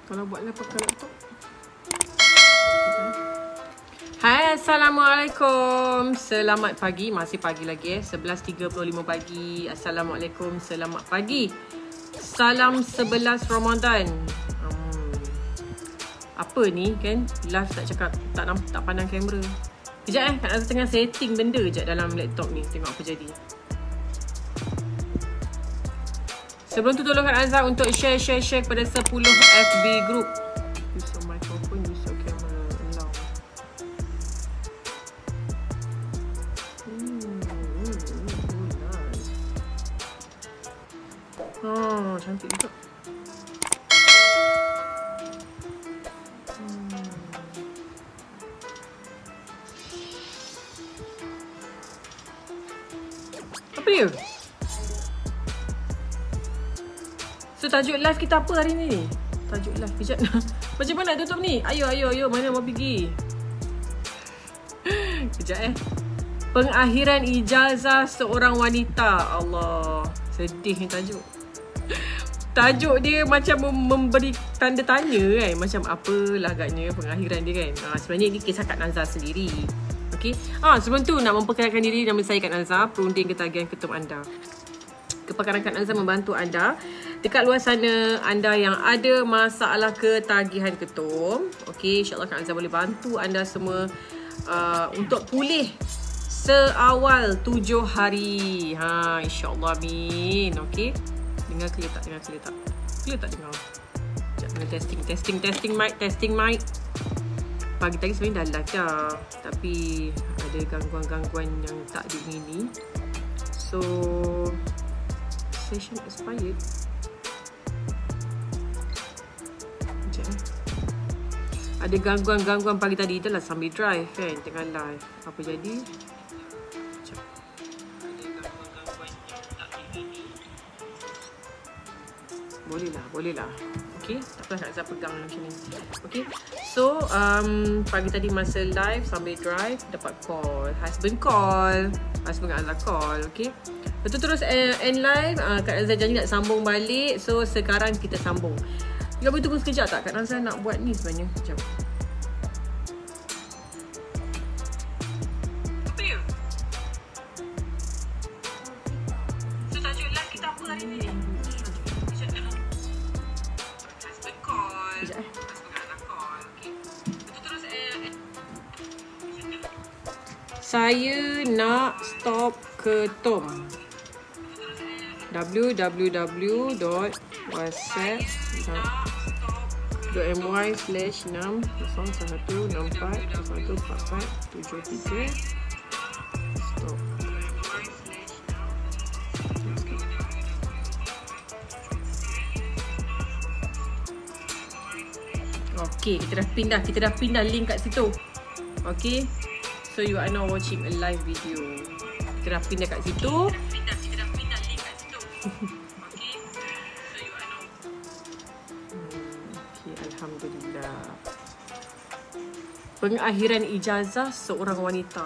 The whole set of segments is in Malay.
Kalau buat live pakai laptop. Hai, Assalamualaikum. Selamat pagi. Masih pagi lagi 11.35 pagi. Assalamualaikum. Selamat pagi. Salam 11 Ramadan. Apa ni kan? Live tak cakap, tak pandang kamera. Sekejap Kak Nazah tengah setting benda je dalam laptop ni. Tengok apa jadi. Sebelum tu tolong Kak Nazah untuk share kepada 10 FB group. Use your microphone, use your camera. Oh, cantik juga. Apa dia? So tajuk live kita apa hari ni? Tajuk live kejap. Macam mana nak tutup ni? Ayo, mana mau pergi? Kejap Pengakhiran ijazah seorang wanita. Allah, sedih ni tajuk. Tajuk dia macam memberi tanda tanya kan. Macam apalah agaknya pengakhiran dia kan. Sebenarnya ini kisah Kak Nazah sendiri. Okay. Sebelum tu nak memperkenalkan diri. Nama saya Kak Nazah, perunding ketagihan ketum anda. Kepakaran Kak Nazah membantu anda dekat luar sana, anda yang ada masalah ketagihan ketum. Okay, insyaAllah Kak Nazah boleh bantu anda semua untuk pulih seawal 7 hari. InsyaAllah, amin. Okay, dengar clear tak? Clear tak dengar? Sekejap, testing mic. Pagi tadi sebenarnya dah live dah, tapi ada gangguan-gangguan yang tak diingini. So session expired. Ada gangguan-gangguan pagi tadi. Itulah sambil drive kan, tengah live. Apa jadi? Boleh lah. Okay, tak apa, Kak Nazah pegang macam ni. Okay, so pagi tadi masa live sambil drive dapat call. Husband Kak Nazah call. Okay, lepas tu terus end live. Kak Nazah janji nak sambung balik. So sekarang kita sambung. Kita boleh tunggu sekejap tak? Kak Nazah nak buat ni sebenarnya. Sekejap. Apa dia? So tajuk live kita apa hari ni? Husband call. Sekejap Saya nak stop ketum. www.whatsapp.my/601644473 stop. Okay, kita dah pindah link kat situ. Okay, so you are now watching a live video. Kita dah pindah kat situ. Kita dah pindah link kat situ. Okay, so you are now. Okay, alhamdulillah. Pengakhiran ijazah seorang wanita.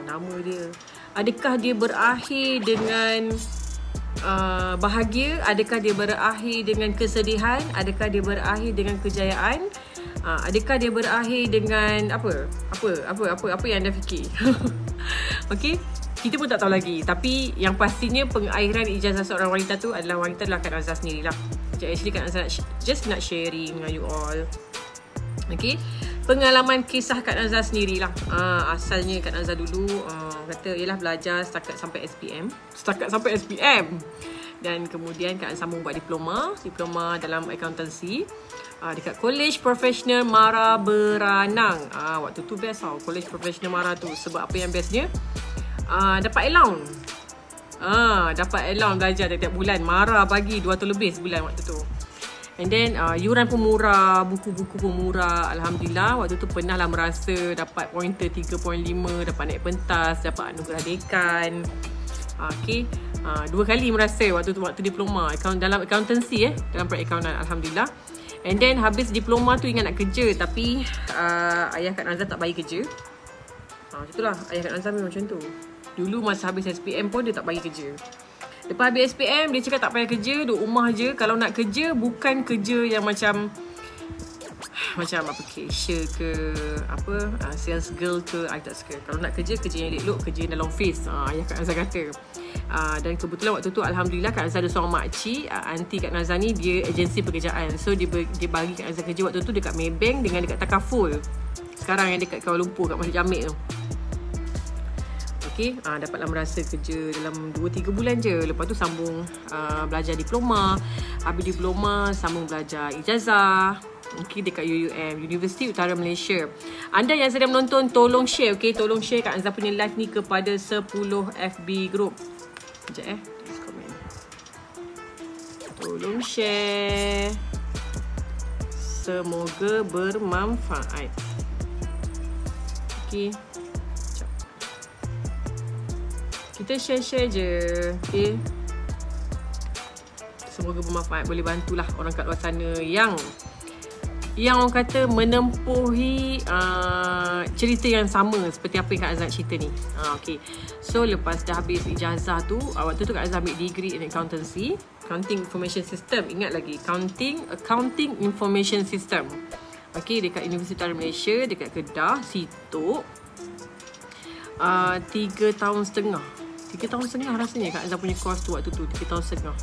Nama dia. Adakah dia berakhir dengan bahagia? Adakah dia berakhir dengan kesedihan? Adakah dia berakhir dengan kejayaan? Adakah dia berakhir dengan apa yang anda fikir? Okay, kita pun tak tahu lagi. Tapi yang pastinya pengakhiran ijazah seorang wanita tu adalah Kak Nazah sendirilah. Actually Kak Nazah just nak sharing dengan you all. Okay, pengalaman kisah Kak Nazah sendirilah. Asalnya Kak Nazah dulu kata ialah belajar setakat sampai SPM. Dan kemudian Kak Nazah sambung buat diploma dalam accountancy dekat College Professional Mara Beranang. Waktu tu best tau College Professional Mara tu. Sebab apa yang bestnya? Dapat allowance. Dapat allowance belajar tiap bulan. Mara bagi 200 lebih sebulan waktu tu. And then yuran pun murah, buku-buku pun murah. Alhamdulillah, waktu tu pernah lah merasa dapat pointer 3.5, dapat naik pentas, dapat anugerah dekan. Okay, 2 kali merasa waktu diploma dalam accountancy dalam perakaunan. Alhamdulillah. And then habis diploma tu ingat nak kerja, tapi ayah Kak Nazah tak bagi kerja. Itulah, ayah Kak Nazah memang macam tu. Dulu masa habis SPM pun dia tak bagi kerja. Lepas habis SPM, dia cakap tak payah kerja, duduk rumah je. Kalau nak kerja, bukan kerja yang macam macam apa, cashier ke, apa, sales girl ke, I tak suka. Kalau nak kerja yang elok, kerja dalam office, yang Kak Nazar kata. Dan kebetulan waktu tu Alhamdulillah Kak Nazar ada seorang makcik, aunty Kak Nazar ni, dia agensi pekerjaan. So dia bagi Kak Nazar kerja waktu tu dekat Maybank dengan dekat Takaful. Sekarang yang dekat Kuala Lumpur, kat Masjid Jamik tu. Okay, dapatlah merasa kerja dalam 2-3 bulan je. Lepas tu sambung belajar diploma. Habis diploma sambung belajar ijazah. Okay, dekat UUM, Universiti Utara Malaysia. Anda yang sedang menonton, tolong share, okay? Tolong share Kak Nazar punya live ni kepada 10 FB group. Sekejap tolong share. Semoga bermanfaat. Okay, kita share-share je, okay? Semoga bermanfaat, boleh bantulah orang kat luar sana yang orang kata menempuhi cerita yang sama seperti apa yang Kak Azhar cerita ni. Okay. So lepas dah habis ijazah tu, waktu tu Kak Azhar ambil degree in accountancy, accounting information system. Ingat lagi, accounting information system. Okay, dekat Universiti Utara Malaysia, dekat Kedah, Sitok. 3 tahun setengah. 3 tahun setengah rasanya Kak Azhar punya course tu waktu tu. 3 tahun setengah.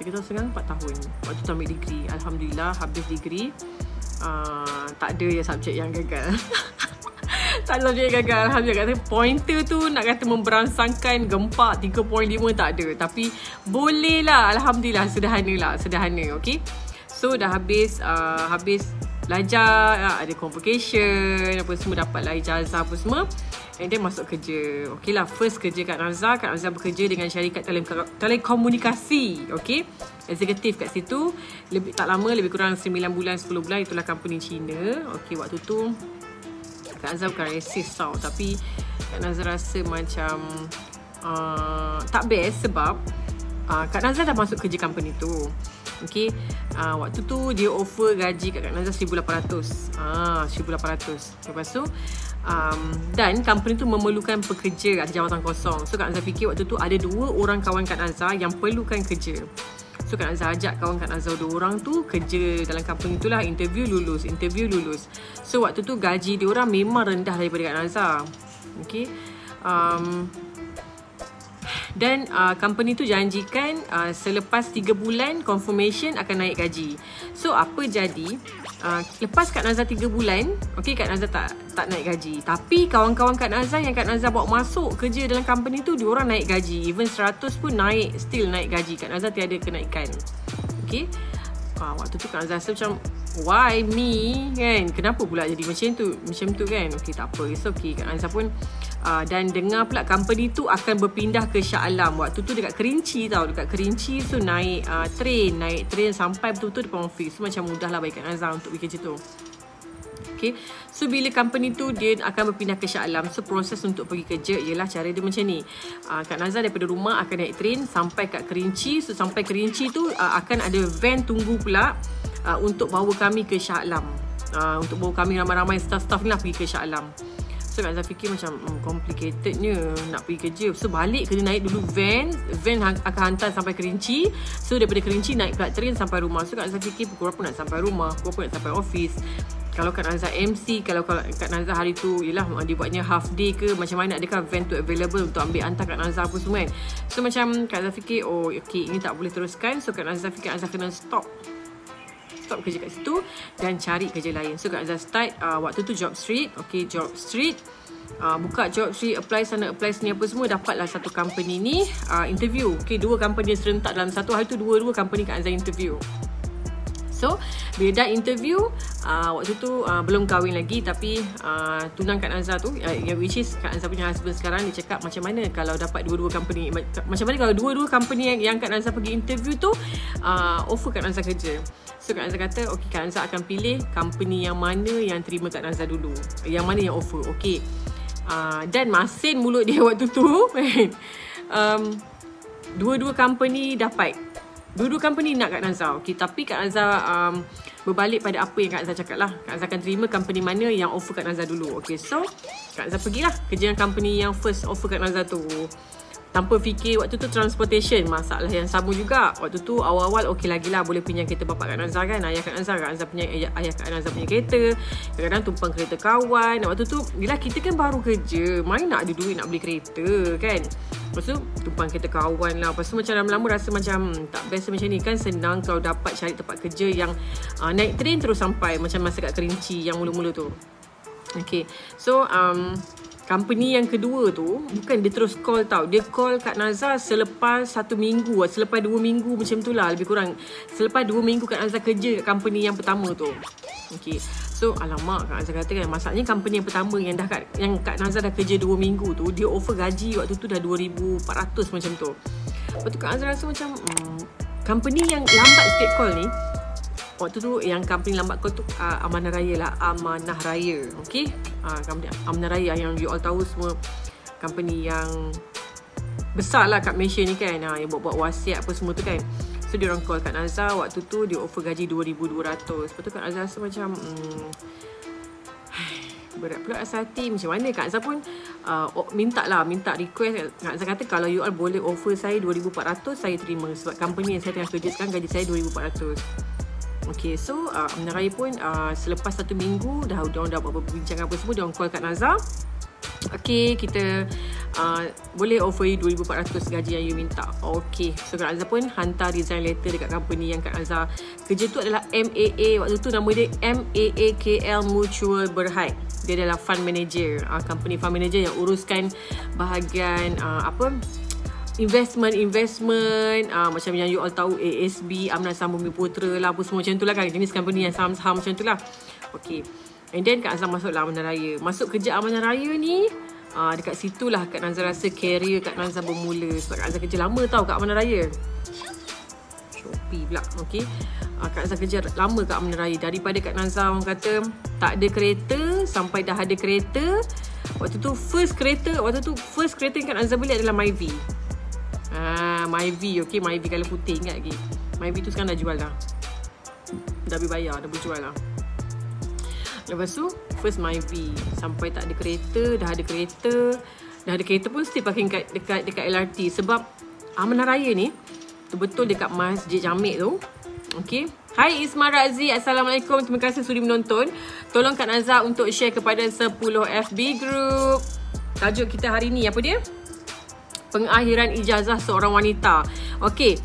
3 tahun setengah, 4 tahun. Waktu tu ambil degree. Alhamdulillah habis degree. Tak ada je subjek yang gagal. Tak ada subjek yang gagal. Alhamdulillah. Kata pointer tu nak kata memberangsangkan gempak 3.5 tak ada. Tapi boleh lah. Alhamdulillah. Sederhana. Okay. So dah habis belajar, ada convocation, apa semua, dapatlah ijazah apa semua. And then masuk kerja. Okay lah, first kerja Kak Nazar bekerja dengan syarikat telekomunikasi. Okay, eksekutif kat situ. Tak lama, lebih kurang 9 bulan, 10 bulan. Itulah company Cina. Okay, waktu tu Kak Nazar bukan racist tau, tapi Kak Nazar rasa macam tak best sebab Kak Nazar dah masuk kerja company tu. Okay, waktu tu dia offer gaji kat Kak Nazar 1,800. 1,800. Lepas tu dan company tu memerlukan pekerja, ada jawatan kosong. So Kak Nazar fikir waktu tu ada 2 orang kawan Kak Nazar yang perlukan kerja. So Kak Nazar ajak kawan Kak Nazar 2 orang tu kerja dalam company tu lah. Interview lulus. So waktu tu gaji dia orang memang rendah daripada Kak Nazar. Okay, dan company tu janjikan selepas 3 bulan confirmation akan naik gaji. So apa jadi, lepas Kak Nazar 3 bulan, okay, Kak Nazar tak naik gaji. Tapi kawan-kawan Kak Nazar yang Kak Nazar bawa masuk kerja dalam company tu, diorang naik gaji. Even 100 pun naik, still naik gaji. Kak Nazar tiada kenaikan. Okay, waktu tu Kak Nazar rasa macam, why me, kan? Kenapa pula jadi macam tu kan? Okay, tak apa, it's okay. Kak Nazar pun dan dengar pula company tu akan berpindah ke Shah Alam. Waktu tu dekat Kerinci tau. Dekat Kerinci tu naik train sampai betul-betul depan office. So macam mudah lah bagi Kak Nazar untuk pergi kerja tu. Okay, so bila company tu dia akan berpindah ke Shah Alam, so proses untuk pergi kerja ialah cara dia macam ni. Kak Nazar daripada rumah akan naik train sampai kat Kerinci. So sampai Kerinci tu akan ada van tunggu pula untuk bawa kami ke Shah Alam. Untuk bawa kami ramai-ramai staff-staff ni lah pergi ke Shah Alam. So Kak Nazar fikir macam complicatednya nak pergi kerja. So balik kena naik dulu van akan hantar sampai Kerinci. So daripada Kerinci naik pula train sampai rumah. So Kak Nazar fikir pukul berapa nak sampai rumah, pukul berapa nak sampai office. Kalau Kak Nazar MC, kalau Kak Nazar hari tu ialah dia buatnya half day ke, macam mana adakah van tu available untuk ambil hantar Kak Nazar apa semua kan. So macam Kak Nazar fikir, oh okay, ini tak boleh teruskan. So Kak Nazar fikir Kak Nazar kena stop kerja kat situ dan cari kerja lain. So Kak Nazar start waktu tu Job Street. Okay, Job Street, buka Job Street, apply sana apply sini apa semua. Dapatlah satu company ni interview. Okay, 2 company serentak dalam satu hari tu, 2 company Kak Nazar interview. So bila dah interview, waktu tu belum kahwin lagi, tapi tunang Kak Nazar tu, which is Kak Nazar punya husband sekarang, dia cakap macam mana kalau dapat 2 company, macam mana kalau 2 company yang Kak Nazar pergi interview tu offer Kak Nazar kerja. So Kak Nazar kata, okay, Kak Nazar akan pilih company yang mana yang terima Kak Nazar dulu, yang mana yang offer. Okay, dan masin mulut dia waktu tu dua-dua company dapat, dua-dua company nak Kak Nazar. Okay, tapi Kak Nazar berbalik pada apa yang Kak Nazar cakap lah. Kak Nazar akan terima company mana yang offer Kak Nazar dulu. Okay, so Kak Nazar pergilah kerja yang company yang first offer Kak Nazar tu. tanpa fikir waktu tu transportation, masalah yang sama juga. Waktu tu awal-awal okey lagi lah, boleh pinjam kereta bapak Kak Nazar kan, ayah Kak Nazar punya ayah Kak Nazar punya kereta. Kadang-kadang tumpang kereta kawan. Waktu tu bila kita kan baru kerja, mana nak ada duit nak beli kereta kan. Lepas tu tumpang kereta kawan lah. Lepas tu macam lama-lama rasa macam tak best macam ni kan. Senang kalau dapat cari tempat kerja yang naik train terus sampai, macam masa kat Kerinci yang mula-mula tu. Okay, so company yang kedua tu bukan dia terus call tau. Dia call Kak Nazar selepas 1 minggu, selepas 2 minggu macam tu lah, lebih kurang. Selepas 2 minggu Kak Nazar kerja kat company yang pertama tu. Okay, so alamak, Kak Nazar kata kan, masalahnya company yang pertama yang Kak Nazar dah kerja 2 minggu tu, dia offer gaji waktu tu dah 2,400 macam tu. Lepas tu Kak Nazar rasa macam company yang lambat sikit call ni, waktu tu yang company lambat call tu Amanah Raya lah, Amanah Raya. Okay, company Amanah Raya yang you all tahu semua, company yang besar lah kat Malaysia ni kan, yang buat-buat wasiat apa semua tu kan. So dia orang call Kak Nazar, waktu tu dia offer gaji 2,200. Lepas tu Kak Nazar rasa macam berat pula rasa hati. Macam mana Kak Nazar pun minta request. Kak Nazar kata kalau you all boleh offer saya 2,400, saya terima, sebab company yang saya tengah kerja sekarang gaji saya 2,400. Okay, so Amanah Raya pun selepas 1 minggu dah berbincangan apa semua, dia orang call Kak Nazar. Okay, kita boleh offer you 2,400 gaji yang you minta. Okay, so Kak Nazar pun hantar resign letter dekat company yang Kak Nazar kerja tu adalah MAA. Waktu tu nama dia MAA KL Mutual Berhad. Dia adalah fund manager, company fund manager yang uruskan bahagian investment macam yang you all tahu, ASB, Amran Saham Bumi Putra lah, apa semua macam tu lah kan, jenis company yang saham-saham macam tu lah. Okay, and then Kak Nazar masuk lah Amanah Raya. Masuk kerja Amanah Raya ni, dekat situ lah Kak Nazar rasa career Kak Nazar bermula. Sebab Kak Nazar kerja lama tau kat Amanah Raya. Shopee pula. Okay, Kak Nazar kerja lama kat Amanah Raya. Daripada Kak Nazar orang kata tak ada kereta sampai dah ada kereta. Waktu tu first kereta yang Kak Nazar beli adalah Myvi. Myvi, okay, Myvi colour putih, ingat lagi. Myvi tu sekarang dah jual dah. Dah habis bayar, dah berjual lah. Lepas tu first Myvi, sampai tak ada kereta, dah ada kereta pun still parking dekat LRT. Sebab Amanah Raya ni betul dekat Masjid Jamek tu. Okay, hai Isma Razi, Assalamualaikum, terima kasih sudi menonton. Tolong Kak Nazar untuk share kepada 10 FB group. Tajuk kita hari ni apa dia? Pengakhiran ijazah seorang wanita. Okay,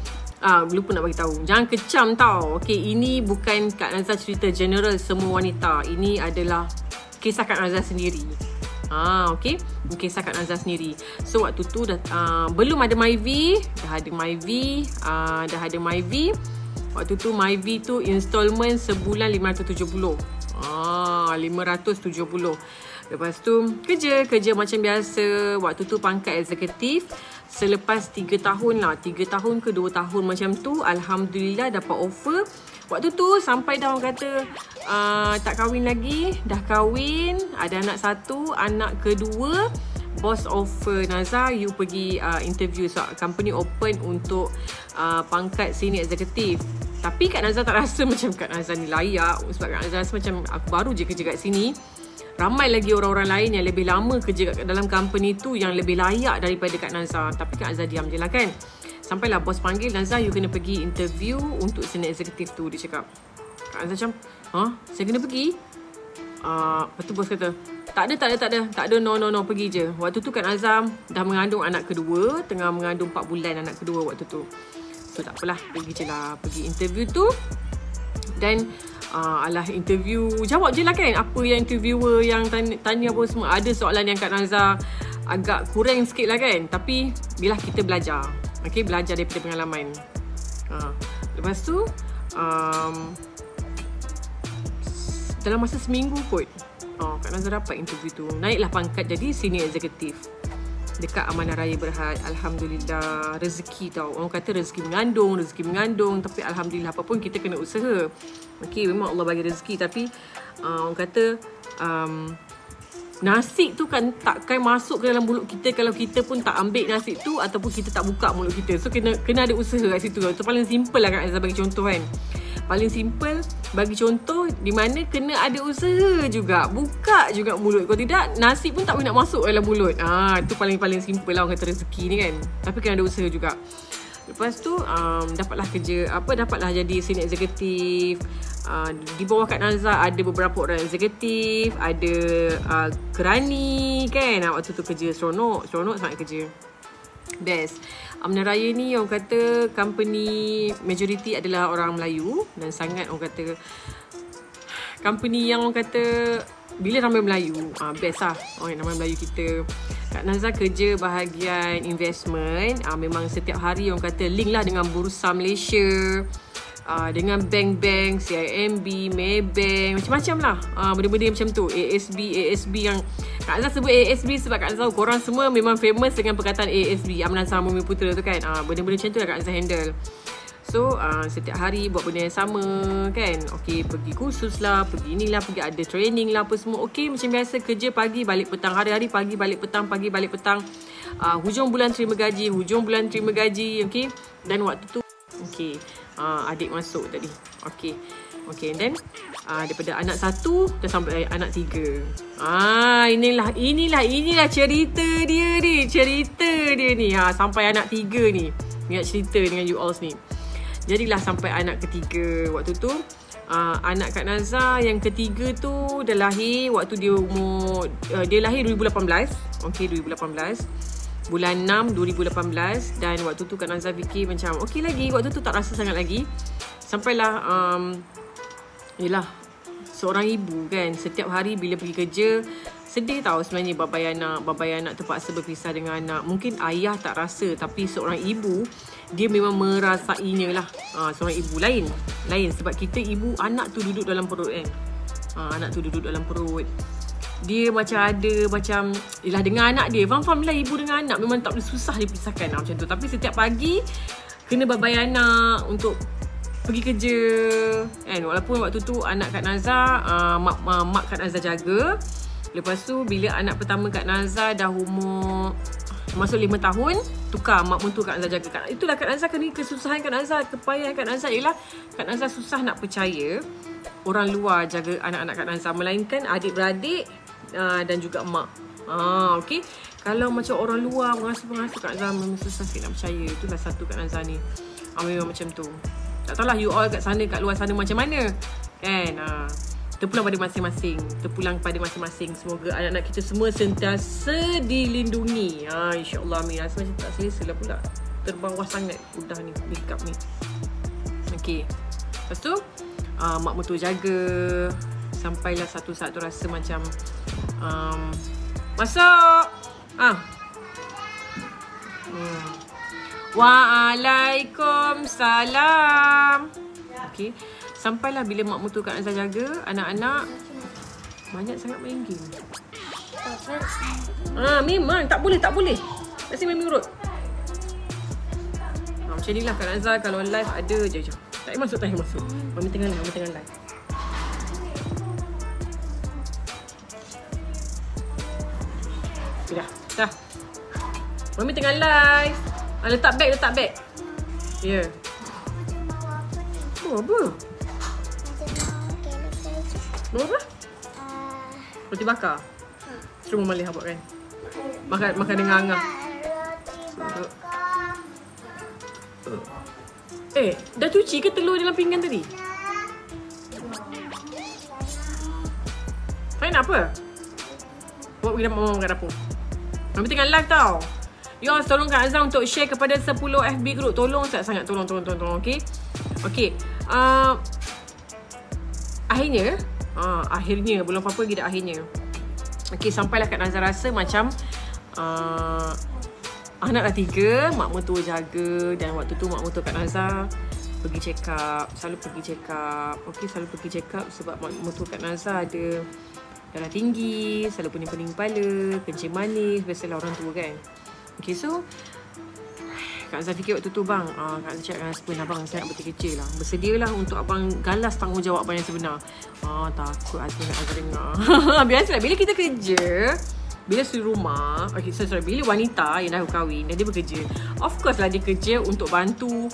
lupa nak bagi tahu. Jangan kecam tau. Okay, ini bukan Kak Nazar cerita general semua wanita. Ini adalah kisah Kak Nazar sendiri. Okay, kisah Kak Nazar sendiri. So waktu tu dah belum ada Myvi, dah ada Myvi. Waktu tu Myvi tu installment sebulan 570. 570. Lepas tu kerja macam biasa. Waktu tu pangkat eksekutif. Selepas 3 tahun lah, 3 tahun ke 2 tahun macam tu, Alhamdulillah dapat offer. Waktu tu sampai dah orang kata tak kahwin lagi. Dah kahwin, ada anak 1, anak kedua. Bos offer, Nazar you pergi interview. So company open untuk pangkat senior eksekutif. Tapi Kak Nazar tak rasa macam Kak Nazar ni layak. Sebab Kak Nazar rasa macam aku baru je kerja kat sini. Ramai lagi orang-orang lain yang lebih lama kerja kat dalam company tu yang lebih layak daripada Kak Nazar. Tapi Kak Nazar diam je lah kan. Sampailah bos panggil, Nazar you kena pergi interview untuk senior eksekutif tu. Dia cakap, Kak Nazar macam, saya kena pergi? Lepas tu bos kata, tak ada, no, pergi je. Waktu tu Kak Nazar dah mengandung anak kedua, tengah mengandung 4 bulan anak kedua waktu tu. So tak apalah, pergi je lah, pergi interview tu. Dan interview, jawab je lah kan apa yang interviewer yang tanya apa semua. Ada soalan yang Kak Nazar agak kurang sikit lah kan. Tapi bila kita belajar, okay, belajar daripada pengalaman. Lepas tu dalam masa seminggu kot, Kak Nazar dapat interview tu. Naiklah pangkat jadi senior eksekutif dekat Amanah Raya Berhad. Alhamdulillah, rezeki tau. Orang kata rezeki mengandung. Tapi Alhamdulillah, apapun kita kena usaha. Okay, memang Allah bagi rezeki. Tapi orang kata nasi tu kan takkan masuk ke dalam mulut kita kalau kita pun tak ambil nasi tu ataupun kita tak buka mulut kita. So kena ada usaha kat situ. Itu paling simple lah Kak Nazar bagi contoh kan. Paling simple, bagi contoh di mana kena ada usaha juga. Buka juga mulut. Kalau tidak, nasi pun tak boleh nak masuk dalam mulut. Itu paling simple lah orang kata rezeki ni kan. Tapi kena ada usaha juga. Lepas tu dapatlah kerja, dapatlah jadi senior eksekutif. Di bawah Kak Nazar ada beberapa orang eksekutif, ada Kerani kan. Waktu tu kerja seronok sangat kerja. Best. Amna Raya ni orang kata company majority adalah orang Melayu dan sangat orang kata company yang orang kata bila ramai Melayu, best lah orang ramai Melayu kita. Kak Nazar kerja bahagian investment, memang setiap hari orang kata link lah dengan Bursa Malaysia, dengan bank-bank, CIMB, Maybank, macam-macam lah. Benda-benda macam tu. ASB yang Kak Nazar sebut ASB sebab Kak Nazar korang semua memang famous dengan perkataan ASB, Amanah Saham Bumi Putera tu kan. Benda-benda macam tu lah Kak Nazar handle. So setiap hari buat benda yang sama kan. Okay, pergi kursus lah, pergi inilah, pergi ada training lah, apa semua. Okay, macam biasa kerja pagi balik petang. Hari-hari pagi balik petang, pagi balik petang. Hujung bulan terima gaji, okay. Dan waktu tu okay, adik masuk tadi. Okay, then daripada anak 1 dah sampai anak 3. Inilah cerita dia ni. Sampai anak 3 ni. Ingat cerita dengan you all ni. Jadilah sampai anak ketiga. Waktu tu anak Kak Nazar yang ketiga tu dah lahir waktu dia umur dia lahir 2018. Okay, 2018. Bulan 6 2018. Dan waktu tu Kak Nazar fikir macam okey lagi. Waktu tu tak rasa sangat lagi. Sampailah yelah, seorang ibu kan, setiap hari bila pergi kerja sedih tau sebenarnya babai anak terpaksa berpisah dengan anak. Mungkin ayah tak rasa, tapi seorang ibu dia memang merasainya lah. Seorang ibu lain sebab kita ibu, anak tu duduk dalam perut kan. Anak tu duduk dalam perut. Dia macam ada macam yelah dengan anak dia. Faham lah, ibu dengan anak memang tak boleh, susah dipisahkan macam tu. Tapi setiap pagi kena babai anak untuk pergi kerja kan. Walaupun waktu tu anak Kak Nazar mak Kak Nazar jaga. Lepas tu bila anak pertama Kak Nazar dah umur masuk 5 tahun, tukar mak mentua Kak Nazar jaga. Itulah Kak Nazar kena kesusahan Kak Nazar, kepayahan Kak Nazar ialah Kak Nazar susah nak percaya orang luar jaga anak-anak Kak Nazar, melainkan adik-beradik dan juga mak. Okay. Kalau macam orang luar pengasuh Kak Nazar memang susah sikit nak percaya. Itulah satu Kak Nazar ni. Memang macam tu. Tak tahulah you all kat sana, kat luar sana macam mana kan. Terpulang pada masing-masing. Semoga anak-anak kita semua sentiasa dilindungi. InsyaAllah amin. Rasa macam tak selesa lah pula. Terbawah sangat udah ni makeup ni. Okay. Lepas tu mak mentua jaga. Sampailah satu saat tu rasa macam masuk. Waalaikumsalam. Okay. Sampailah bila mak mentua Kak Nazar jaga, anak-anak banyak sangat main game. Memang tak boleh. Kasi main urut. Macam ni lah Kak Nazar kalau live ada je. Tak payah masuk. Mami tengah live. Dah. Mami tengah live. Letak beg. Ya. Yeah. Apa? Apa? Roti bakar. Terus Mama Leah buat kan. Makan dengan Angah. Dah cuci ke telur dalam pinggan tadi? Fine apa? Bawa pergi Mama makan dapur. Mami tengah live tau. You tolong Kak Azam untuk share kepada 10 FB group. Tolong sangat. Tolong. Okay. Akhirnya belum apa-apa lagi dah akhirnya. Okay, sampailah Kak Nazar rasa macam anak dah 3, mak mentua jaga. Dan waktu tu mak mentua Kak Nazar pergi check up. Selalu pergi check up sebab mak mentua Kak Nazar ada darah tinggi, selalu pening-pening kepala, kencing manis. Biasalah orang tua kan. Okay, so Kak Nazar fikir waktu tu bang, Kak Nazar cakap dengan husband, abang saya nak berkecil lah, bersedialah untuk abang galas tanggungjawab abang yang sebenar. Takut husband Kak Nazar dengar. Biasalah bila kita kerja, bila suri rumah, bila wanita yang dah kahwin dan dia bekerja, of course lah dia kerja untuk bantu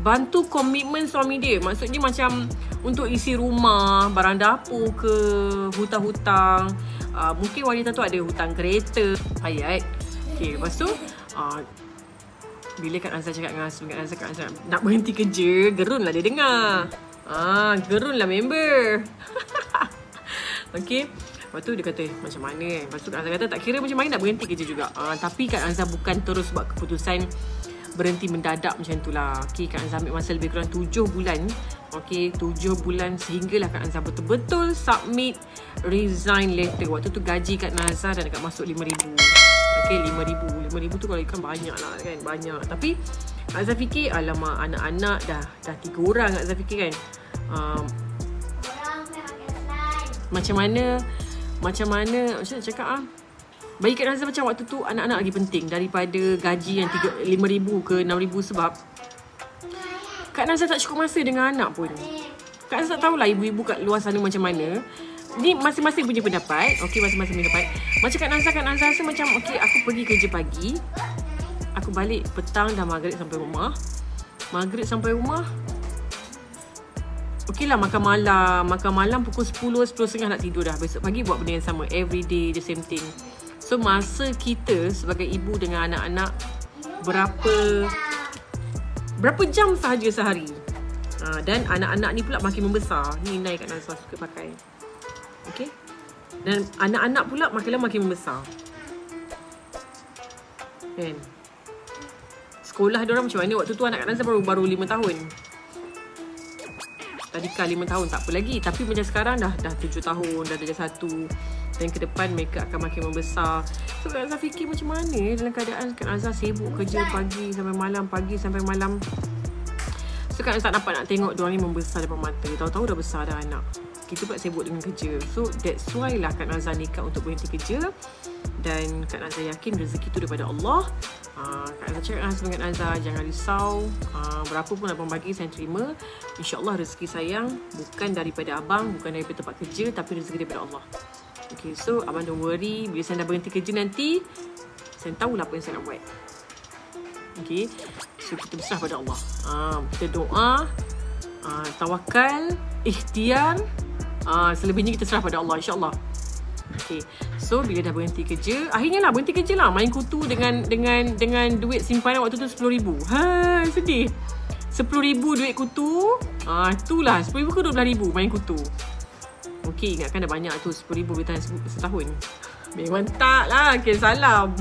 bantu komitmen suami dia. Maksudnya macam untuk isi rumah, barang dapur ke, hutang-hutang. Mungkin wanita tu ada hutang kereta, ayat. Okay, lepas tu bila Kak Nazar cakap dengan Kak Nazar nak berhenti kerja, gerun lah dia dengar. Gerun lah member. Okay. Lepas tu dia kata macam mana kan. Lepas tu Kak Nazar kata tak kira macam mana nak berhenti kerja juga. Tapi Kak Nazar bukan terus buat keputusan berhenti mendadak macam tu lah. Okay, Kak Nazar ambil masa lebih kurang 7 bulan. Okay, 7 bulan sehinggalah Kak Nazar betul-betul submit resign letter. Waktu tu gaji Kak Nazar dah dekat masuk RM5,000. Okay, RM5,000 tu kalau ikan banyak lah kan. Banyak. Tapi Kak Nazar fikir alamak anak-anak dah 3 orang Kak Nazar fikir kan. Macam mana macam nak cakap bagi Kak Nazar macam waktu tu anak-anak lagi penting daripada gaji yang RM5,000 ke RM6,000 sebab Kak Nazar tak cukup masa dengan anak pun. Kak Nazar tak tahulah ibu-ibu kat luar sana macam mana. Ni masing-masing punya pendapat. Okey, masing-masing punya pendapat. Macam Kak Nazar rasa macam okey, aku pergi kerja pagi, aku balik petang dah maghrib sampai rumah. Maghrib sampai rumah, okey lah makan malam pukul 10, 10.30 nak tidur dah. Besok pagi buat benda yang sama, every day the same thing. So masa kita sebagai ibu dengan anak-anak berapa jam sahaja sehari. Dan anak-anak ni pula makin membesar. Ni Inai Kak Nazar suka pakai. Okey. Dan anak-anak pula makin lama makin membesar. Kan? Sekolah diorang macam mana? Waktu tu anak Kak Nazar baru 5 tahun. Tadika 5 tahun tak apa lagi. Tapi macam sekarang dah 7 tahun, dah darjah 1. Dan ke depan mereka akan makin membesar. So Kak Nazar fikir macam mana dalam keadaan Kak Nazar sibuk kerja pagi sampai malam. So Kak Nazar tak dapat nak tengok diorang ni membesar depan mata. Tahu-tahu dah besar dah anak. Kita pula sibuk dengan kerja. So that's why lah Kak Nazar nikah untuk berhenti kerja. Dan Kak Nazar yakin rezeki tu daripada Allah. Kak Nazar cakap dengan Kak Nazar, jangan risau. Berapa pun abang bagi saya terima. InsyaAllah rezeki sayang bukan daripada abang, bukan daripada tempat kerja, tapi rezeki daripada Allah. Okay, so abang don't worry. Bila saya dah berhenti kerja nanti, saya tahulah apa yang saya nak buat. Okay, so kita berserah pada Allah. Kita doa, tawakal, ikhtiar. Selebihnya kita serah pada Allah, insyaAllah. Okay, so bila dah berhenti kerja, akhirnya lah berhenti kerja lah. Main kutu dengan duit simpanan waktu tu RM10,000. Sedih. RM10,000 duit kutu. Itulah RM10,000 ke RM12,000 main kutu. Okay, ingatkan dah banyak tu. RM10,000 boleh tahan setahun. Memang tak lah. Okay, salam.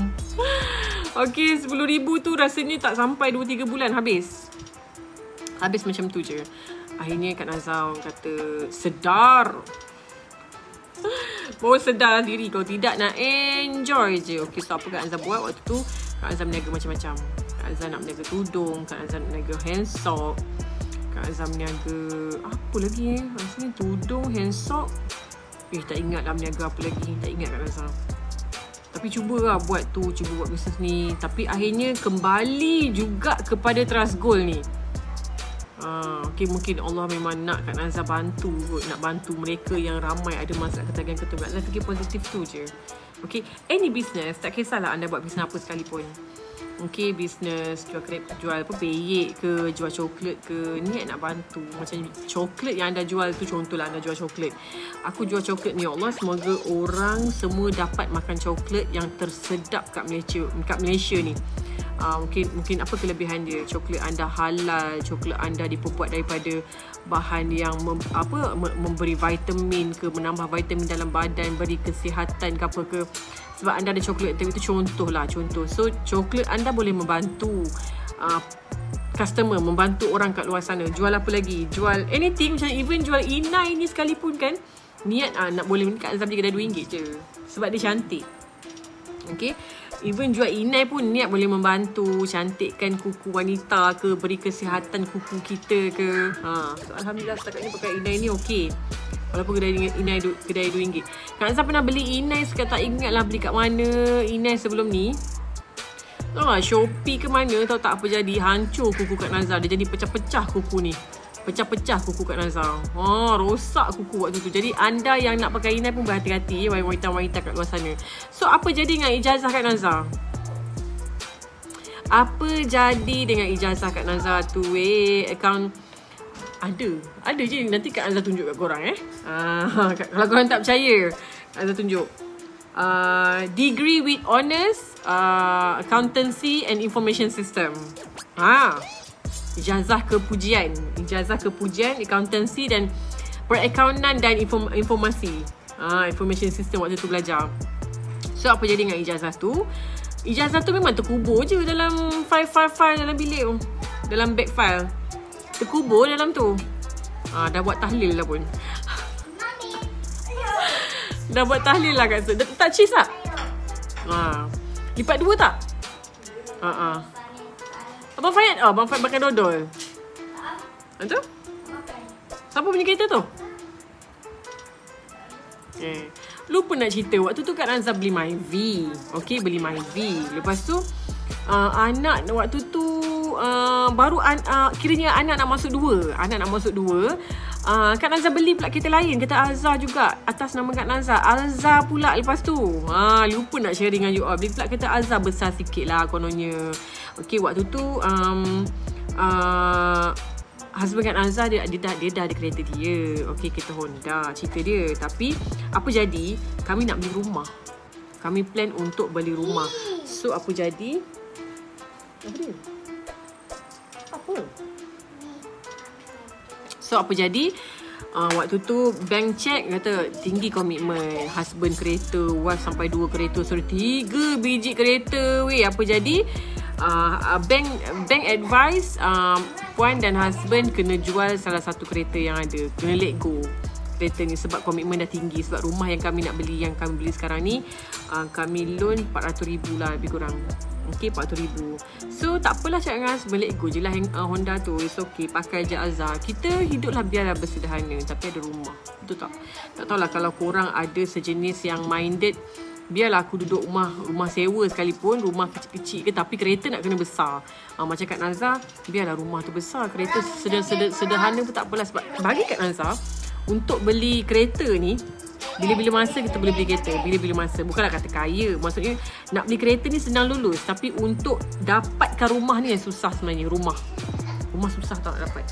Okay, RM10,000 tu rasanya tak sampai 2-3 bulan habis. Habis macam tu je. Akhirnya Kak Nazar kata, sedar. Baru sedar diri. Kalau tidak nak enjoy je. Okay, so apa Kak Nazar buat waktu tu? Kak Nazar meniaga macam-macam. Kak Nazar nak meniaga tudung. Kak Nazar nak meniaga hand sock. Kak Nazar meniaga apa lagi rasanya tudung, hand sock. Tak ingat lah meniaga apa lagi. Tak ingat Kak Nazar. Tapi cubalah buat tu. Cuba buat bisnes ni. Tapi akhirnya kembali juga kepada Trust Gold ni. Okay, mungkin Allah memang nak Kak Nazar bantu kot. Nak bantu mereka yang ramai ada masalah ketagihan ketua. Kak Nazar fikir positif tu je. Okay, any business, tak kisahlah anda buat bisnes apa sekalipun. Okay, bisnes jual apa, peyek ke, jual coklat ke, niat nak bantu. Macam coklat yang anda jual tu, contohlah anda jual coklat. Aku jual coklat ni, ya Allah, semoga orang semua dapat makan coklat yang tersedap kat Malaysia ni. Mungkin apa kelebihan dia? Coklat anda halal, coklat anda diperbuat daripada bahan yang memberi vitamin ke, menambah vitamin dalam badan, beri kesihatan ke apa ke. Sebab anda ada coklat itu contoh. So coklat anda boleh membantu customer, membantu orang kat luar sana. Jual apa lagi? Jual anything, macam even jual inai ni sekalipun kan. Niat nak boleh Kak Nazar beli kedai RM2 je. Sebab dia cantik. Okay, even jual inai pun niat boleh membantu cantikkan kuku wanita ke, beri kesihatan kuku kita ke. So alhamdulillah setakat ni pakai inai ni okey. Walaupun kedai RM2. Kak Nazar pernah beli inai, sekarang tak ingat lah beli kat mana inai sebelum ni. Tahu tak, Shopee ke mana, tahu tak apa jadi. Hancur kuku Kak Nazar. Dia jadi pecah-pecah kuku ni. Pecah-pecah kuku Kak Nazar. Rosak kuku waktu tu. Jadi anda yang nak pakai inai pun berhati-hati, wanita-wanita kat luar sana. So apa jadi dengan ijazah Kak Nazar? Apa jadi dengan ijazah Kak Nazar tu akaun ada je nanti Kak Nazar tunjuk kat korang kalau korang tak percaya Kak Nazar tunjuk. Degree with Honours Accountancy and Information System. Ijazah kepujian Accountancy dan Perakaunan dan Informasi, Information System waktu tu belajar. So apa jadi dengan ijazah tu? Ijazah tu memang terkubur je dalam file dalam bilik tu, dalam bag file, terkubur dalam tu. Dah buat tahlil lah pun. Dah buat tahlil lah kat situ. Tak cheese tak? Lipat 2 tak? Abang Fayad? Abang Fayad makan dodol. Tu? Siapa punya kereta tu? Lupa nak cerita. Waktu tu Kak Nazar beli Myvi. Beli Myvi. Lepas tu anak waktu tu baru kiranya anak nak masuk 2. Kak Nazar beli pula kereta lain, kereta Alza juga atas nama Kak Nazar. Alza pula lepas tu. Lupa nak share dengan you all. Beli pula kereta Alza besar sikit lah kononnya. Waktu tu husband Kak Nazar dia dah ada kereta dia. Kereta Honda, cerita dia. Tapi apa jadi? Kami nak beli rumah. Kami plan untuk beli rumah. So apa jadi? Apa dia? Apa? So apa jadi? Waktu tu bank check kata tinggi komitmen. Husband kereta, wife sampai 2 kereta. So 3 biji kereta. Apa jadi? Bank advice puan dan husband kena jual salah satu kereta yang ada. Kena let go kereta ni sebab komitmen dah tinggi. Sebab rumah yang kami nak beli, yang kami beli sekarang ni, kami loan 400,000 lah lebih kurang. 400,000. So tak apalah cakap dengan husband, let go je lah Honda tu. It's okay, pakai je Alza. Kita hiduplah biarlah bersederhana tapi ada rumah. Betul tak? Tak tahulah kalau korang ada sejenis yang minded, biarlah aku duduk rumah sewa sekalipun, rumah kecil-kecil ke, tapi kereta nak kena besar. Macam Kak Nazar, biarlah rumah tu besar, kereta sederhana pun tak apalah. Sebab bagi Kak Nazar, untuk beli kereta ni, bila-bila masa kita boleh beli kereta. Bila-bila masa. Bukanlah kata kaya. Maksudnya nak beli kereta ni senang lulus. Tapi untuk dapatkan rumah ni yang susah sebenarnya. Rumah susah tak dapat.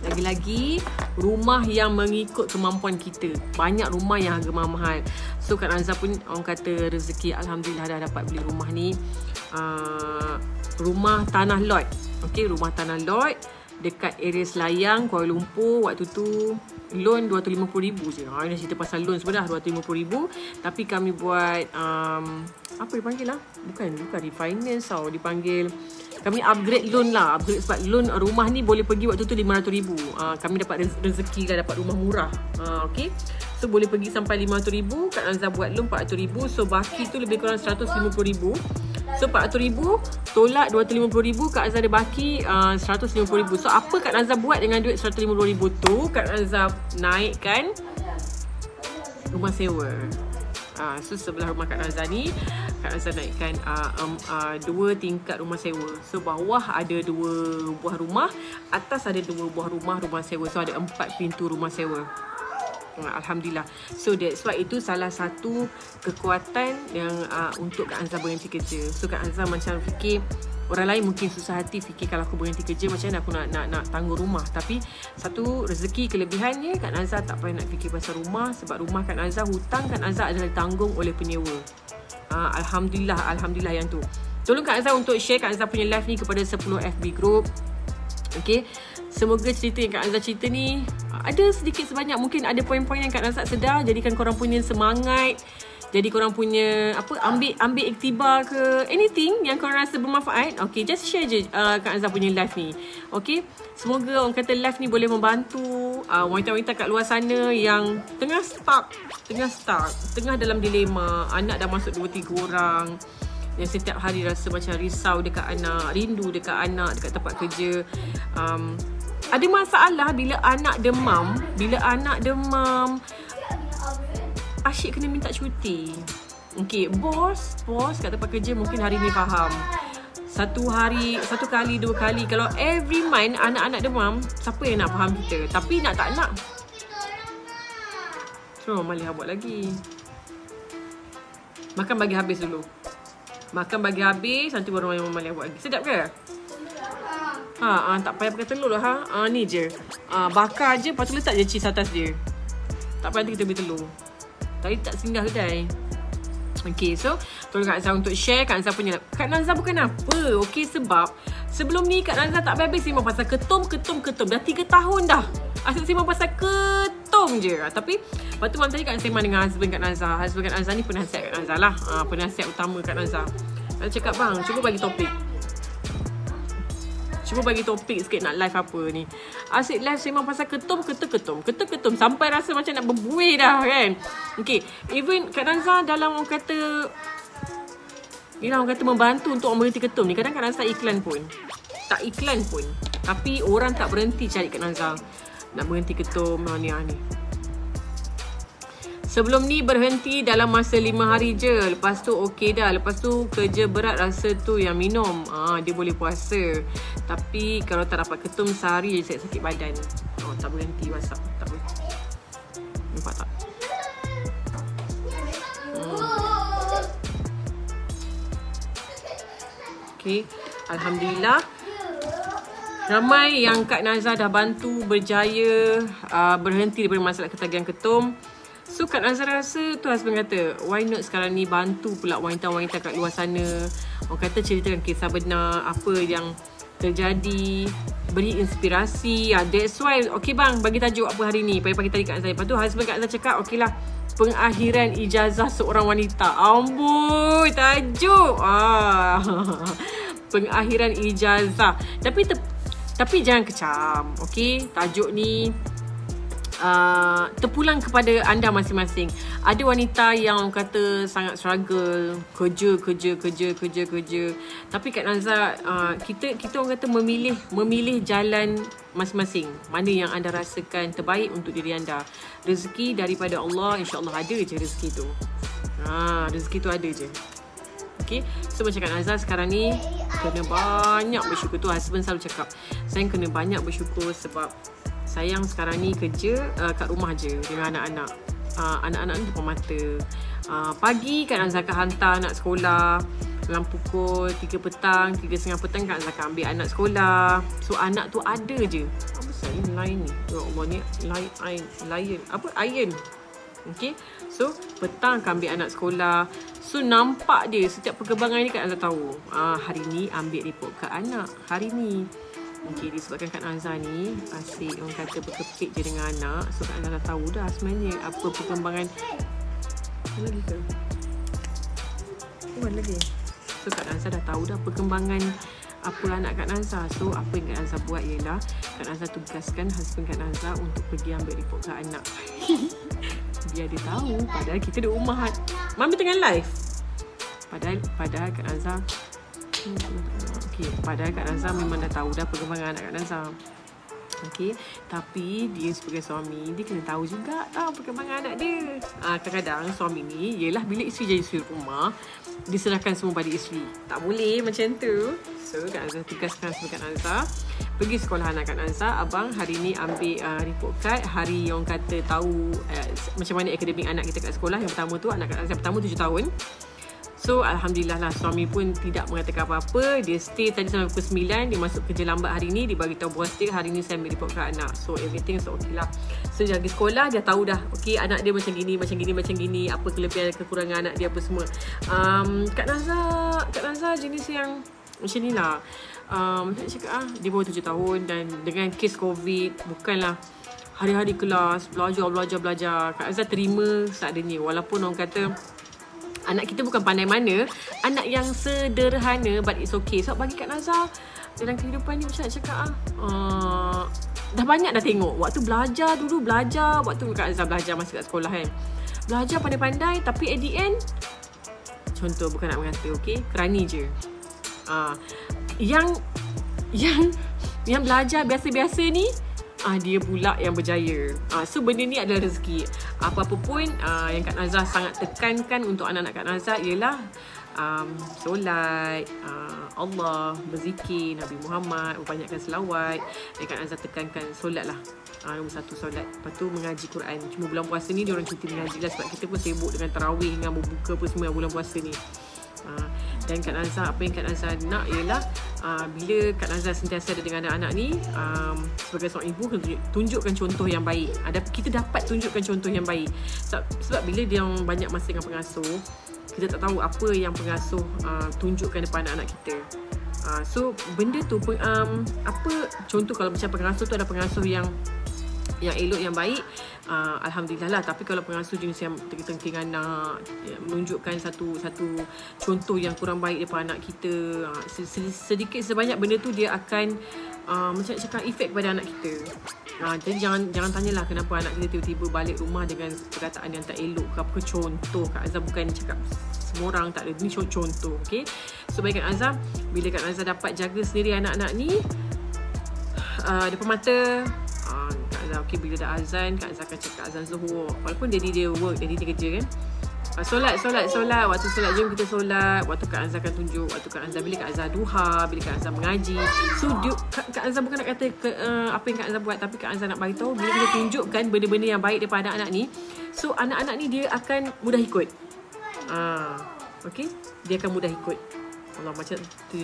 Lagi-lagi rumah yang mengikut kemampuan kita. Banyak rumah yang harga mahal. So Kak Nazar pun orang kata rezeki, alhamdulillah dah dapat beli rumah ni. Rumah tanah lot. Rumah tanah lot dekat area Selayang, Kuala Lumpur. Waktu tu loan 250,000 je. Ini cerita pasal loan sebenarnya 250,000. Tapi kami buat apa dipanggil lah? Bukan refinance tau. Dipanggil, kami upgrade loan lah. Upgrade sebab loan rumah ni boleh pergi waktu tu 500,000. Kami dapat rezeki lah, dapat rumah murah. So boleh pergi sampai 500,000. Kak Nazar buat loan 400,000. So baki tu lebih kurang 150,000. So 400,000 tolak 250,000, Kak Nazar ada baki 150,000. So apa Kak Nazar buat dengan duit 150,000 tu? Kak Nazar naikkan rumah sewa. So sebelah rumah Kak Nazar ni, Kak Nazar naikkan 2 tingkat rumah sewa. So bawah ada 2 buah rumah, atas ada 2 buah rumah sewa. So ada 4 pintu rumah sewa. Alhamdulillah. So that's why itu salah satu kekuatan yang untuk Kak Nazar berhenti kerja. So Kak Nazar macam fikir, orang lain mungkin susah hati fikir kalau aku berhenti kerja macam mana aku nak tanggung rumah. Tapi satu rezeki kelebihannya, Kak Nazar tak payah nak fikir pasal rumah. Sebab rumah Kak Nazar, hutang Kak Nazar adalah ditanggung oleh penyewa. Alhamdulillah yang tu. Tolong Kak Nazar untuk share Kak Nazar punya live ni kepada 10 FB group. Semoga cerita yang Kak Nazar cerita ni ada sedikit sebanyak, mungkin ada poin-poin yang Kak Nazar sedar, jadikan korang punya semangat, jadi korang punya ambil iktibar ke anything yang korang rasa bermanfaat. Just share je Kak Nazar punya live ni. Semoga orang kata live ni boleh membantu wanita-wanita kat luar sana yang tengah stuck, tengah dalam dilema, anak dah masuk 2-3 orang, yang setiap hari rasa macam risau dekat anak, rindu dekat anak, dekat tempat kerja. Ada masalah bila anak demam. Asyik kena minta cuti. Bos kat tempat kerja mungkin hari ni faham. Satu kali, 2 kali. Kalau every month anak-anak demam, siapa yang nak faham kita? Tapi nak tak nak, so Maliha buat lagi. Makan bagi habis dulu. Makan bagi habis, nanti baru Mama Malia buat lagi. Sedap ke? Tak payah pakai telur lah. Ni je. Bakar je, lepas tu letak je cheese atas dia. Tak payah nanti kita beli telur. Tadi tak singgah kedai. Okay, so tolong Kak Nazah untuk share Kak Nazah punya. Kak Nazah bukan apa. Okay, sebab sebelum ni Kak Nazah tak habis sembang pasal ketum. Dah 3 tahun dah. Asyik sembang pasal ketum je. Tapi lepas tu malam tadi Kak Nazah sembang dengan husband Kak Nazah. Husband Kak Nazah ni penasihat Kak Nazah lah. Penasihat utama Kak Nazah. Kak Nazah cakap, bang, cuba bagi topik. Cuba bagi topik sikit nak live apa ni. Asyik live sembang pasal ketum. Sampai rasa macam nak berbuih dah kan. Okay. Even Kak Nazah dalam orang kata, orang kata membantu untuk orang berhenti ketum ni. Kadang Kak Nazah iklan pun. Tak iklan pun. Tapi orang tak berhenti cari Kak Nazah. Nak berhenti ketum ni. Sebelum ni berhenti dalam masa 5 hari je. Lepas tu okey dah. Lepas tu kerja berat rasa tu yang minum. Dia boleh puasa. Tapi kalau tak dapat ketum sehari je sakit badan. Tak berhenti WhatsApp. Tak boleh. Nampak tak? Okay. Alhamdulillah. Ramai yang Kak Nazah dah bantu berjaya berhenti daripada masalah ketagihan ketum. So Kak Nazah rasa tu husband kata, why not sekarang ni bantu pula wanita-wanita kat luar sana. Orang kata ceritakan kisah benar, apa yang terjadi, beri inspirasi. That's why, okay bang, bagi tajuk apa hari ni. Pagi-pagi tadi Kak Nazah. Lepas tu husband Kak Nazah cakap, okay lah, pengakhiran ijazah seorang wanita. Amboi, tajuk. Pengakhiran ijazah. Tapi jangan kecam, okay? Tajuk ni terpulang kepada anda masing-masing. Ada wanita yang orang kata sangat struggle, kerja. Tapi Kak Nazah, kita orang kata memilih jalan masing-masing. Mana yang anda rasakan terbaik untuk diri anda. Rezeki daripada Allah, insya-Allah ada je rezeki tu. Rezeki tu ada je. Okay, so macam Kak Nazah sekarang ni kena banyak bersyukur. Tu husband selalu cakap, saya kena banyak bersyukur sebab sayang sekarang ni kerja kat rumah je dengan anak-anak. Anak-anak ni depan mata. Pagi Kak Nazah akan hantar anak sekolah. Dalam pukul 3 petang, 3.30 petang Kak Nazah akan ambil anak sekolah. So anak tu ada je. Apa saya ni lain ni? Ya Allah ni lion. Apa? Iron. Okay. So petang akan ambil anak sekolah. So nampak dia setiap perkembangan ni Kak Nazah tahu. Hari ni ambil report kat anak. Hari ni. Okay, disebabkan Kak Nazah ni asyik orang kata berkepit je dengan anak. So Kak Nazah dah tahu dah sebenarnya apa perkembangan. Mana lagi ke? Mana lagi? So Kak Nazah dah tahu dah perkembangan apa anak Kak Nazah. So apa yang Kak Nazah buat ialah Kak Nazah tugaskan husband Kak Nazah untuk pergi ambil report kat anak. Biar dia tahu padahal kita di rumah. Mami tengah live. Padahal Kak Nazah padahal Kak Nazah memang dah tahu dah perkembangan anak Kak Nazah. Okay, tapi dia sebagai suami, dia kena tahu juga perkembangan anak dia. Kadang-kadang suami ni, yelah bila isteri jadi isteri rumah, diserahkan semua pada isteri. Tak boleh macam tu. So Kak Nazah tugaskan semua Kak Nazah pergi sekolah anak Kak Nazah. Abang hari ni ambil report card. Hari yang kata tahu macam mana akademik anak kita kat sekolah. Yang pertama tu, anak Kak Nazah pertama 7 tahun. So Alhamdulillah lah, suami pun tidak mengatakan apa-apa. Dia stay tadi sampai pukul 9. Dia masuk kerja lambat hari ni. Dia bagi tahu bos dia, hari ni saya ambil report kat anak. So everything so okay lah. So dia pergi sekolah, dia tahu dah, okay, anak dia macam gini. Apa kelebihan kekurangan anak dia, apa semua. Kak Nazah jenis yang macam ni lah. Saya cakap dia baru 7 tahun. Dan dengan kes COVID, bukanlah hari-hari kelas, belajar. Kak Nazah terima seadanya. Walaupun orang kata anak kita bukan pandai mana, anak yang sederhana, but it's okay. Sebab bagi Kak Nazah dalam kehidupan ni macam nak cakap dah banyak dah tengok. Waktu belajar dulu, waktu Kak Nazah belajar masa kat sekolah kan, belajar pandai-pandai, tapi at the end, contoh bukan nak mengata, okay, kerani je. Yang belajar biasa-biasa ni, dia pula yang berjaya. So benda ni adalah rezeki. Apa-apa pun yang Kak Nazah sangat tekankan untuk anak-anak Kak Nazah ialah solat, Allah, berzikir, Nabi Muhammad, banyakkan selawat. Dan Kak Nazah tekankan solat lah. Nombor 1 solat. Lepas tu mengaji Quran. Cuma bulan puasa ni dia orang cuti mengaji lah, sebab kita pun sibuk dengan tarawih, dengan berbuka apa semua bulan puasa ni. Dan Kak Nazar, apa yang Kak Nazar nak ialah bila Kak Nazar sentiasa ada dengan anak-anak ni, sebagai seorang ibu, tunjukkan contoh yang baik. Kita dapat tunjukkan contoh yang baik. Sebab bila dia banyak masa dengan pengasuh, kita tak tahu apa yang pengasuh tunjukkan depan anak-anak kita. So benda tu apa contoh, kalau macam pengasuh tu ada pengasuh yang elok, yang baik, alhamdulillah lah. Tapi kalau pengasuh jenis yang tengking anak, menunjukkan satu contoh yang kurang baik depan anak kita, sedikit sebanyak benda tu dia akan macam cakap efek pada anak kita. Jadi jangan tanyalah kenapa anak kita tiba-tiba balik rumah dengan perkataan yang tak elok ke apa. Contoh, Kak Azhar bukan cakap semua orang tak ada, ni contoh, okay? So bagi Kak Azhar, bila Kak Azhar dapat jaga sendiri anak-anak ni depan mata, Kak Azhar, okay, bila dah azan, Kak Azhar akan cakap azan zuhur. Walaupun daddy dia work, daddy dia kerja kan, solat. Waktu solat, jom kita solat. Waktu Kak Azhar akan tunjuk, waktu Kak Azhar, bila Kak Azhar duha, bila Kak Azhar mengaji. So Kak Azhar bukan nak kata apa yang Kak Azhar buat, tapi Kak Azhar nak beritahu bila kita tunjukkan benda-benda yang baik daripada anak-anak ni, so anak-anak ni dia akan mudah ikut. Okay, dia akan mudah ikut. Allah, macam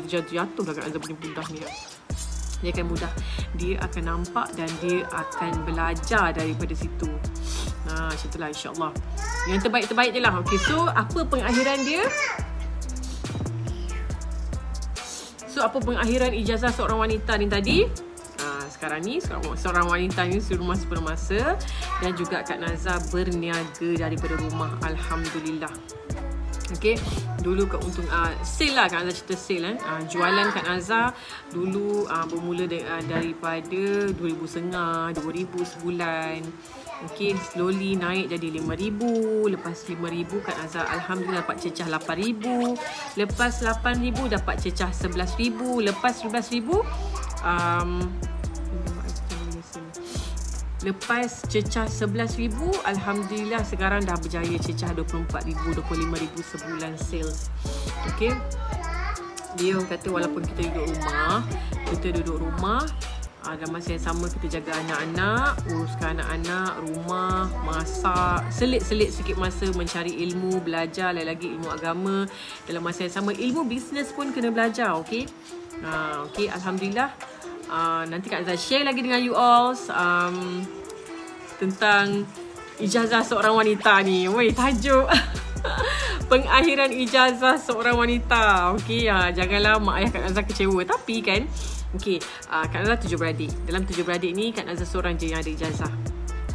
jatuh lah Kak Azhar punya mudah ni. Dia akan mudah, dia akan nampak dan dia akan belajar daripada situ. Macam itulah, insyaAllah. Yang terbaik-terbaik je lah. Okay, so apa pengakhiran dia? So apa pengakhiran ijazah seorang wanita ni tadi? Sekarang ni seorang wanita ni rumah sepenuh masa, dan juga Kak Nazar berniaga daripada rumah, alhamdulillah. Okay, dulu sale lah, Kak Nazar cerita sale jualan Kak Nazar dulu bermula daripada 2,500, 2,000 sebulan. Okay, slowly naik jadi 5,000. Lepas 5,000 Kak Nazar alhamdulillah dapat cecah 8,000. Lepas 8,000 dapat cecah 11,000. Lepas 11,000 lepas cecah 11,000, alhamdulillah sekarang dah berjaya cecah 24,000, 25,000 sebulan sales. Okay, dia kata walaupun kita duduk rumah, dalam masa yang sama kita jaga anak-anak, uruskan anak-anak, rumah, masak, selit-selit sikit masa mencari ilmu, belajar lagi ilmu agama. Dalam masa yang sama ilmu bisnes pun kena belajar. Okay, okay, alhamdulillah. Nanti Kak Azhar share lagi dengan you all tentang ijazah seorang wanita ni. Weh, tajuk pengakhiran ijazah seorang wanita. Okay, janganlah mak ayah Kak Azhar kecewa. Tapi kan, okay, Kak Azhar 7 beradik. Dalam 7 beradik ni Kak Azhar seorang je yang ada ijazah.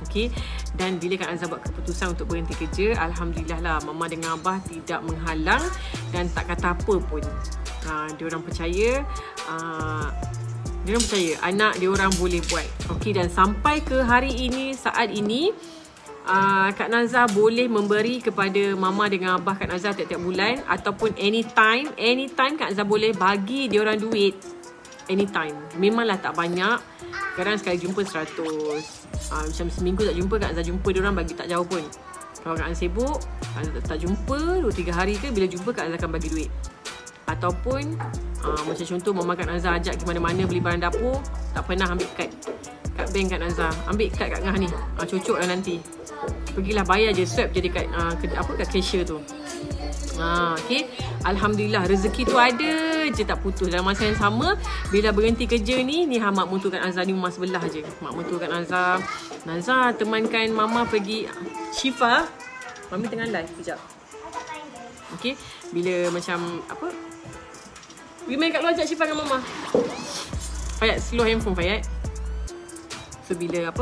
Okay, dan bila Kak Azhar buat keputusan untuk berhenti kerja, alhamdulillah lah mama dengan abah tidak menghalang dan tak kata apa pun. Diorang percaya anak diorang boleh buat. Okey, dan sampai ke hari ini, saat ini, Kak Nazar boleh memberi kepada mama dengan abah Kak Nazar tiap-tiap bulan ataupun anytime Kak Nazar boleh bagi diorang duit. Anytime. Memanglah tak banyak. Kadang sekali jumpa 100. Macam seminggu tak jumpa, Kak Nazar jumpa diorang bagi tak jauh pun. Kalau Kak Nazar sibuk, Kak Nazar tak jumpa 2-3 hari ke, bila jumpa Kak Nazar akan bagi duit. Ataupun macam contoh mama Kak Nazar ajak ke mana-mana beli barang dapur, tak pernah ambil kad kat bank Kak Nazar. Ambil kad kat Ngah ni, cocok lah nanti. Pergilah bayar je, swap je dekat kat cashier tu. Okay, alhamdulillah rezeki tu ada je, tak putus. Dalam masa yang sama, bila berhenti kerja ni mak mentua Kak Nazar ni rumah sebelah je. Mak mentua Kak Nazar, Nazar temankan mama pergi Syifa. Mami tengah live kejap. Okay, bila macam apa, pergi main kat luar ajak Syifa dengan mama. Fayat slow handphone Fayat. So bila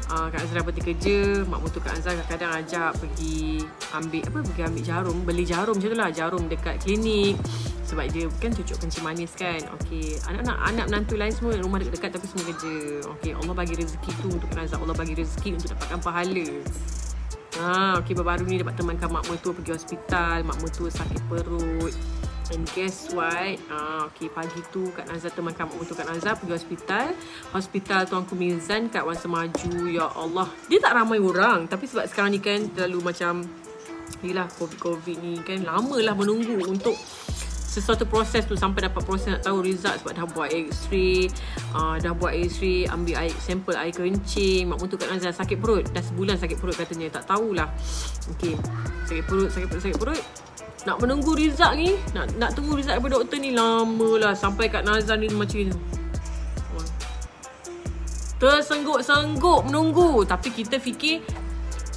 Kak Azhar berhenti kerja, mak mentua Kak Azhar kadang-kadang ajak pergi ambil jarum, beli jarum macam tu lah, jarum dekat klinik. Sebab dia kan cucuk kencing manis kan. Okey, anak menantu lain semua rumah dekat-dekat tapi semua kerja. Okey, Allah bagi rezeki tu untuk Kak Azhar, Allah bagi rezeki untuk dapatkan pahala. Okey, baru-baru ni dapat temankan mak mentua pergi hospital, mak mentua sakit perut. And guess what? Okay, pagi tu Kak Nazar temankan mak mentua Kak Nazar pergi hospital Tuanku Mizan kat Wan Semaju. Ya Allah, dia tak ramai orang, tapi sebab sekarang ni kan terlalu macam yelah COVID ni kan, lamalah menunggu untuk sesuatu proses tu sampai dapat proses nak tahu result. Sebab dah buat X-ray, ambil sampel air kencing. Mak mentua Kak Nazar sakit perut, dah sebulan sakit perut katanya, tak tahulah. Okay, sakit perut. Nak menunggu result ni, nak tunggu result daripada doktor ni lama lah. Sampai Kak Nazar ni macam ni. Tersengguk-sengguk menunggu. Tapi kita fikir,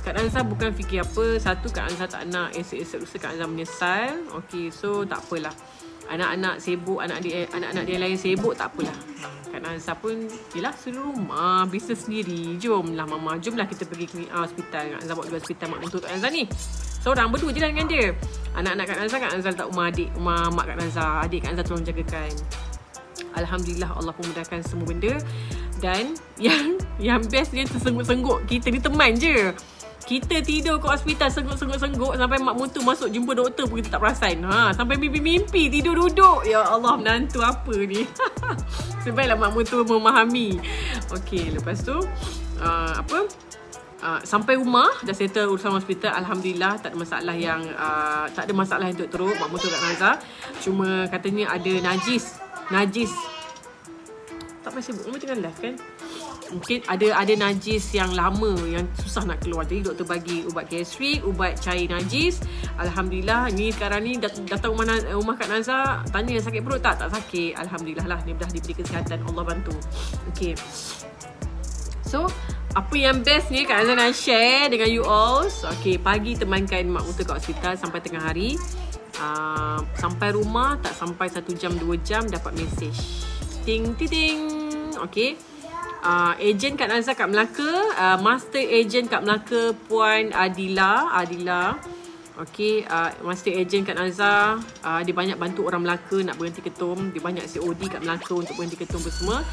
Kak Nazar bukan fikir apa. Satu, Kak Nazar tak nak esok-esok lusa Kak Nazar menyesal. Okay, so tak apalah. Anak-anak sibuk, anak-anak dia lain sibuk, tak apalah. Kak Nazar pun, yelah suruh rumah, bisnes sendiri. Jomlah mama, jomlah kita pergi hospital. Kak Nazar buat 2 hospital mak mentua Kak Nazar ni. Seorang berdua je lah dengan dia. Anak-anak Kak Nazar tak rumah adik, rumah mak Kak Nazar. Adik Kak Nazar tolong jagakan. Alhamdulillah Allah pun mudahkan semua benda. Dan yang best dia tersengguk-sengguk. Kita ni teman je. Kita tidur kat hospital sengguk-sengguk sampai mak mutu masuk jumpa doktor pun kita tak perasan. Sampai mimpi-mimpi tidur duduk. Ya Allah, menantu apa ni? Sebaiklah mak mutu memahami. Okey, lepas tu sampai rumah dah settle urusan hospital. Alhamdulillah tak ada masalah yang teruk mak mutu Kak Nazar. Cuma katanya ada najis. Tak payah sebut, tengah live kan. Mungkin ada najis yang lama yang susah nak keluar. Jadi doktor bagi ubat gastrik, ubat cair najis. Alhamdulillah ni sekarang ni datang rumah Kak Nazar, tanya sakit perut tak? Tak sakit. Alhamdulillah lah, dia dah diberi kesihatan, Allah bantu. Okey. So, apa yang best ni Kak Nazar nak share dengan you all. Okey, pagi temankan mak mutu kat hospital sampai tengah hari. Sampai rumah tak sampai 1 jam 2 jam dapat mesej. Ting. Okey. Ejen Kak Nazar kat Melaka, master ejen kat Melaka Puan Adila. Okey, master ejen Kak Nazar, dia banyak bantu orang Melaka nak berhenti ketum. Dia banyak COD kat Melaka untuk berhenti ketum semua.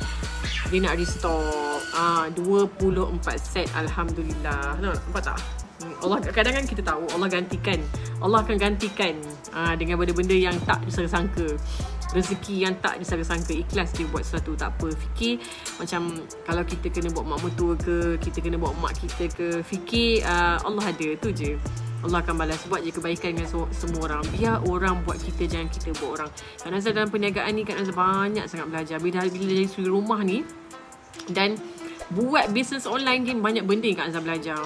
Dia nak restock 24 set. Alhamdulillah. Nampak tak? Allah, kadang-kadang kita tahu Allah akan gantikan dengan benda-benda yang tak disangka-sangka. Rezeki yang tak disangka-sangka. Ikhlas dia buat sesuatu, tak apa. Fikir macam kalau kita kena buat mak mertua ke, kita kena buat mak kita ke, fikir Allah ada, tu je. Allah akan balas. Buat je kebaikan dengan semua orang. Biar orang buat kita, jangan kita buat orang. Kak Nazar dalam perniagaan ni, Kak Nazar banyak sangat belajar. Bila jadi suri rumah ni dan buat bisnes online ni, banyak benda yang Kak Nazar belajar.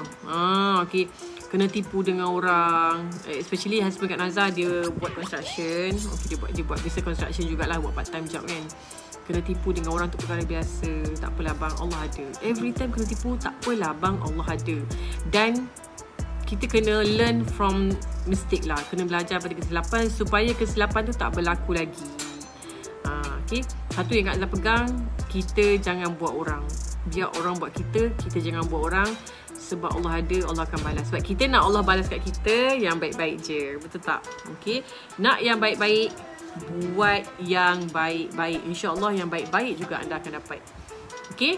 Okay. Kena tipu dengan orang, especially husband Kak Nazar, dia buat construction. Okay, dia buat business construction jugalah, buat part time job kan. Kena tipu dengan orang tu perkara biasa. Tak apalah bang, Allah ada. Every time kena tipu, tak apalah bang, Allah ada. Dan kita kena learn from mistake lah. Kena belajar pada kesilapan supaya kesilapan tu tak berlaku lagi. Okay. Satu yang Kak Nazar pegang, kita jangan buat orang. Biar orang buat kita jangan buat orang. Sebab Allah ada, Allah akan balas. Sebab kita nak Allah balas kat kita yang baik-baik je. Betul tak? Okay. Nak yang baik-baik, buat yang baik-baik. InsyaAllah yang baik-baik juga anda akan dapat. Okay.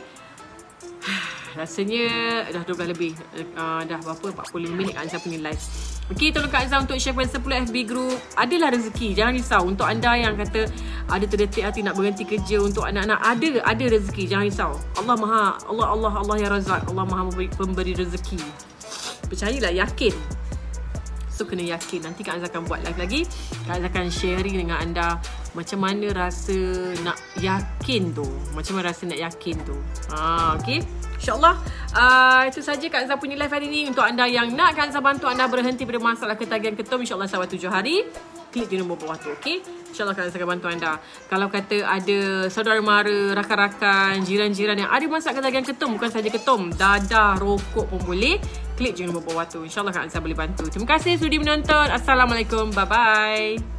Rasanya dah 12 lebih. Dah berapa? 45 minit Kak Nazar punya live. Okay, tolong Kak Nazar untuk share kepada 10 FB group. Adalah rezeki, jangan risau. Untuk anda yang kata ada terdetik hati nak berhenti kerja untuk anak-anak, ada rezeki, jangan risau. Allah yang Razak. Allah Maha pemberi rezeki. Percayalah, yakin. So kena yakin. Nanti Kak Nazar akan buat live lagi. Kak Nazar akan sharing dengan anda macam mana rasa nak yakin tu. Macam mana rasa nak yakin tu. Okay. InsyaAllah itu saja Kak Nazar punya live hari ni. Untuk anda yang nak Kak Nazar bantu anda berhenti pada masalah ketagihan ketum, InsyaAllah selama 7 hari, klik di nombor bawah tu. Okay. InsyaAllah Kak Nazar akan bantu anda. Kalau kata ada saudara mara, rakan-rakan, jiran-jiran yang ada masalah ketagihan ketum, bukan saja ketum, dadah, rokok pun boleh, klik je nombor bawah tu. InsyaAllah Kak Nazar boleh bantu. Terima kasih sudi menonton. Assalamualaikum. Bye-bye.